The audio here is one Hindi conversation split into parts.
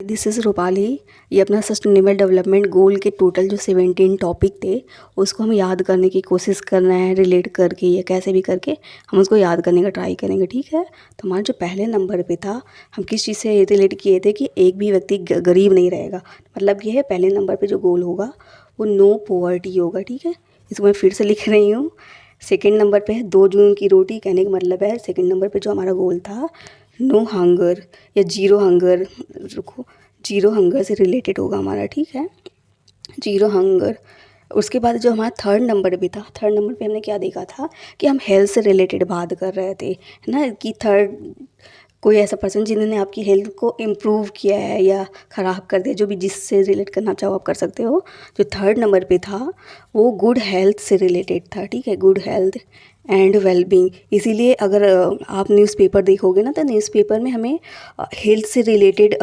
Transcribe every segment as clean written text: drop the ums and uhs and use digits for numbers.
This is Rupali. ये अपना सस्टेनेबल डेवलपमेंट गोल के टोटल जो 17 टॉपिक थे उसको हम याद करने की कोशिश कर रहे हैं, रिलेट करके या कैसे भी करके हम उसको याद करने का ट्राई करेंगे। ठीक है, तो हमारा जो पहले नंबर पे था, हम किस चीज़ से रिलेट किए थे कि एक भी व्यक्ति गरीब नहीं रहेगा। मतलब ये है पहले नंबर पे जो गोल होगा वो नो पॉवर्टी होगा। ठीक है, इसको मैं फिर से लिख रही हूँ। सेकेंड नंबर पे है 2 जून की रोटी, कहने का मतलब है सेकेंड नंबर पे जो हमारा गोल था नो हंगर या जीरो हंगर, रुको, जीरो हंगर से रिलेटेड होगा हमारा। ठीक है, जीरो हंगर। उसके बाद जो हमारा थर्ड नंबर पे था, थर्ड नंबर पे हमने क्या देखा था कि हम हेल्थ से रिलेटेड बात कर रहे थे, है ना, कि थर्ड कोई ऐसा पर्सन जिन्होंने आपकी हेल्थ को इम्प्रूव किया है या ख़राब कर दिया, जो भी जिससे रिलेट करना चाहो आप कर सकते हो। जो थर्ड नंबर पे था वो गुड हेल्थ से रिलेटेड था। ठीक है, गुड हेल्थ एंड वेलबींग। इसीलिए अगर आप न्यूज़पेपर देखोगे ना तो न्यूज़पेपर में हमें हेल्थ से रिलेटेड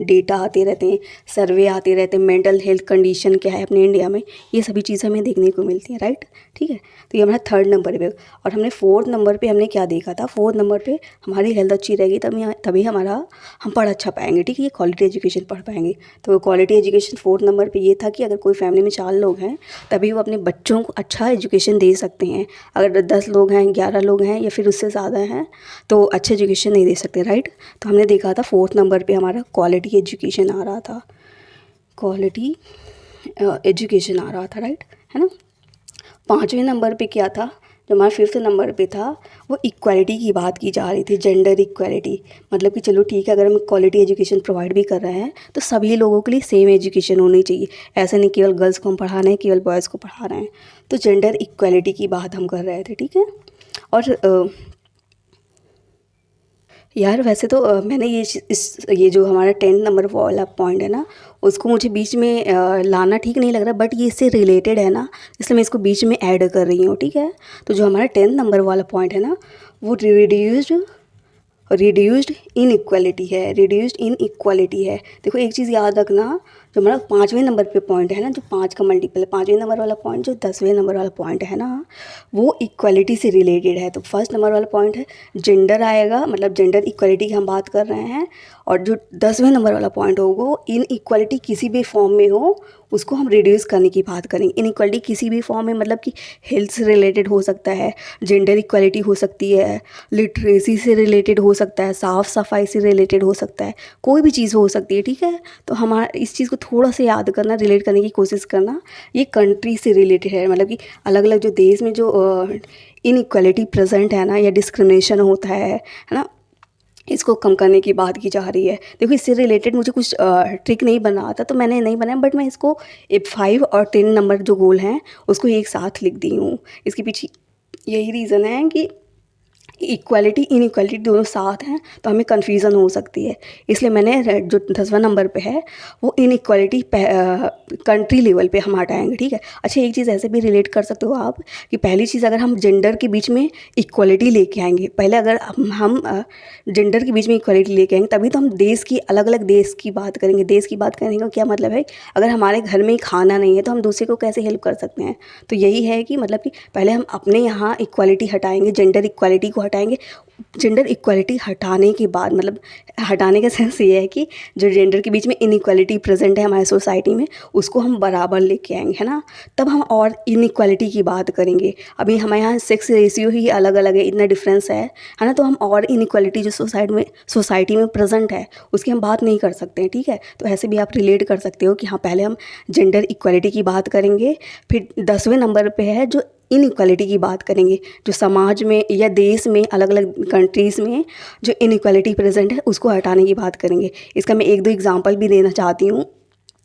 डेटा आते रहते हैं, सर्वे आते रहते हैं, मेंटल हेल्थ कंडीशन क्या है अपने इंडिया में, ये सभी चीज़ें हमें देखने को मिलती हैं। राइट, ठीक है, तो ये हमारा थर्ड नंबर पे। और हमने फोर्थ नंबर पे हमने क्या देखा था, फोर्थ नंबर पे हमारी हेल्थ अच्छी रहेगी तभी हम पढ़ अच्छा पाएंगे। ठीक है, ये क्वालिटी एजुकेशन पढ़ पाएंगे। तो क्वालिटी एजुकेशन फोर्थ नंबर पे ये था कि अगर कोई फैमिली में 4 लोग हैं तभी वो अपने बच्चों को अच्छा एजुकेशन दे सकते हैं। अगर 10 लोग हैं, 11 लोग हैं या फिर उससे ज़्यादा हैं तो अच्छे एजुकेशन नहीं दे सकते। राइट, तो हमने देखा था फोर्थ नंबर पे हमारा क्वालिटी एजुकेशन आ रहा था, क्वालिटी एजुकेशन आ रहा था। राइट, है ना। पाँचवें नंबर पे क्या था, जो हमारा फिफ्थ नंबर पे था वो इक्वालिटी की बात की जा रही थी, जेंडर इक्वालिटी। मतलब कि चलो ठीक है, अगर हम क्वालिटी एजुकेशन प्रोवाइड भी कर रहे हैं तो सभी लोगों के लिए सेम एजुकेशन होनी चाहिए। ऐसा नहीं केवल गर्ल्स को हम पढ़ा रहे हैं, केवल बॉयज़ को पढ़ा रहे हैं। तो जेंडर इक्वालिटी की बात हम कर रहे थे। ठीक है, और यार वैसे तो मैंने ये जो हमारा 10 नंबर वाला पॉइंट है ना, उसको मुझे बीच में लाना ठीक नहीं लग रहा, बट ये इससे रिलेटेड है ना, इसलिए मैं इसको बीच में ऐड कर रही हूँ। ठीक है, तो जो हमारा 10 नंबर वाला पॉइंट है ना वो रिड्यूस्ड इनइक्वालिटी है, रिड्यूस्ड इनइक्वालिटी है। देखो एक चीज़ याद रखना, जो हमारा 5वें नंबर पे पॉइंट है ना, जो 5 का मल्टीपल है, 5वें नंबर वाला पॉइंट जो 10वें नंबर वाला पॉइंट है ना, वो इक्वालिटी से रिलेटेड है। तो फर्स्ट नंबर वाला पॉइंट है जेंडर आएगा, मतलब जेंडर इक्वालिटी की हम बात कर रहे हैं। और जो 10वें नंबर वाला पॉइंट होगा वो इनइक्वालिटी किसी भी फॉर्म में हो उसको हम रिड्यूस करने की बात करेंगे। इनइक्वालिटी किसी भी फॉर्म में, मतलब कि हेल्थ से रिलेटेड हो सकता है, जेंडर इक्वालिटी हो सकती है, लिटरेसी से रिलेटेड हो सकता है, साफ़ सफाई से रिलेटेड हो सकता है, कोई भी चीज़ हो सकती है। ठीक है, तो हमारा इस चीज़ को थोड़ा सा याद करना, रिलेट करने की कोशिश करना। ये कंट्री से रिलेटेड है, मतलब कि अलग अलग जो देश में जो इनइक्वालिटी प्रेजेंट है ना या डिस्क्रिमिनेशन होता है ना, इसको कम करने की बात की जा रही है। देखो इससे रिलेटेड मुझे कुछ ट्रिक नहीं बना था तो मैंने नहीं बनाया, बट मैं इसको 5 और 10 नंबर जो गोल हैं उसको एक साथ लिख दी हूँ। इसके पीछे यही रीज़न है कि इक्वालिटी इनइक्वालिटी दोनों साथ हैं तो हमें कन्फ्यूज़न हो सकती है, इसलिए मैंने जो 10वां नंबर पे है वो इनइक्वालिटी कंट्री लेवल पे हम हटाएंगे। ठीक है, अच्छा एक चीज़ ऐसे भी रिलेट कर सकते हो आप कि पहली चीज़ अगर हम जेंडर के बीच में इक्वालिटी लेके आएंगे, पहले अगर हम जेंडर के बीच में इक्वालिटी लेके आएंगे तभी तो हम देश की अलग अलग देश की बात करेंगे। देश की बात करने का क्या मतलब है, अगर हमारे घर में खाना नहीं है तो हम दूसरे को कैसे हेल्प कर सकते हैं। तो यही है कि मतलब कि पहले हम अपने यहाँ इक्वालिटी हटाएंगे, जेंडर इक्वालिटी को हटाएंगे। जेंडर इक्वालिटी हटाने के बाद, मतलब हटाने का सेंस ये है कि जो जेंडर के बीच में इनइक्वालिटी प्रेजेंट है हमारी सोसाइटी में उसको हम बराबर लेके आएंगे, है ना, तब हम और इनइक्वालिटी की बात करेंगे। अभी हमारे यहाँ सेक्स रेशियो ही अलग अलग है, इतना डिफरेंस है ना, तो हम और इनइक्वालिटी जो सोसाइटी में प्रेजेंट है उसकी हम बात नहीं कर सकते हैं। ठीक है, तो ऐसे भी आप रिलेट कर सकते हो कि हाँ पहले हम जेंडर इक्वालिटी की बात करेंगे, फिर 10वें नंबर पे है जो इनइक्वालिटी की बात करेंगे, जो समाज में या देश में अलग अलग कंट्रीज़ में जो इनइक्वालिटी प्रेजेंट है उसको हटाने की बात करेंगे। इसका मैं 1-2 एग्जांपल भी देना चाहती हूँ।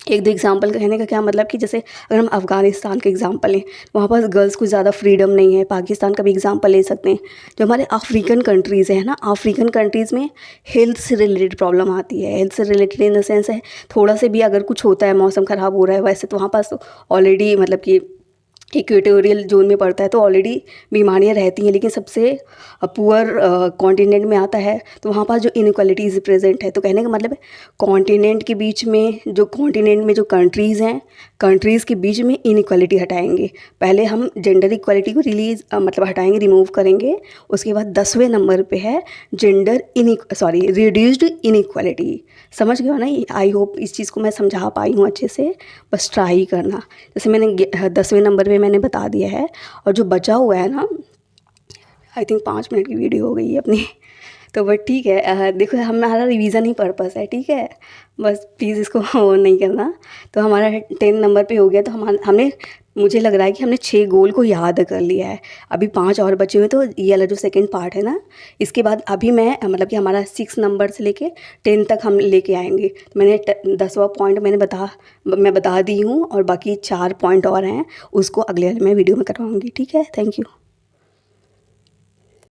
1-2 एग्जांपल कहने का क्या मतलब कि जैसे अगर हम अफ़गानिस्तान का एग्जांपल लें, वहाँ पर गर्ल्स को ज़्यादा फ्रीडम नहीं है। पाकिस्तान का भी एग्जांपल ले सकते हैं। जो हमारे अफ्रीकन कंट्रीज़ हैं ना, अफ्रीकन कंट्रीज़ में हेल्थ से रिलेटेड प्रॉब्लम आती है। हेल्थ से रिलेटेड इन द सेंस है थोड़ा से भी अगर कुछ होता है, मौसम ख़राब हो रहा है, वैसे तो वहाँ पास तो ऑलरेडी मतलब कि इक्वेटोरियल जोन में पड़ता है तो ऑलरेडी बीमारियां रहती हैं, लेकिन सबसे पुअर कॉन्टिनेंट में आता है तो वहाँ पास जो इनइक्वालिटीज़ प्रेजेंट है। तो कहने का मतलब है कॉन्टिनेंट के बीच में जो कॉन्टिनेंट में जो कंट्रीज़ हैं कंट्रीज़ के बीच में इनइक्वालिटी हटाएंगे। पहले हम जेंडर इक्वालिटी को मतलब हटाएंगे, रिमूव करेंगे। उसके बाद 10वें नंबर पे है रिड्यूस्ड इनइक्वालिटी। समझ गए हो ना? आई होप इस चीज़ को मैं समझा पाई हूँ अच्छे से, बस ट्राई करना। जैसे मैंने 10वें नंबर पे मैंने बता दिया है, और जो बचा हुआ है ना, आई थिंक 5 मिनट की वीडियो हो गई है अपनी, तो बट ठीक है। देखो हमारा रिवीजन ही पर्पस है, ठीक है, बस प्लीज़ इसको वो नहीं करना। तो हमारा 10 नंबर पे हो गया। तो हमने मुझे लग रहा है कि हमने 6 गोल को याद कर लिया है। अभी 5 और बचे हुए, तो ये वाला जो सेकंड पार्ट है ना, इसके बाद अभी मैं मतलब कि हमारा 6 नंबर से लेके 10 तक हम लेके आएंगे। तो मैंने 10वां पॉइंट मैं बता दी हूँ, और बाकी 4 पॉइंट और हैं, उसको अगले वाले मैं वीडियो में करवाऊँगी। ठीक है, थैंक यू।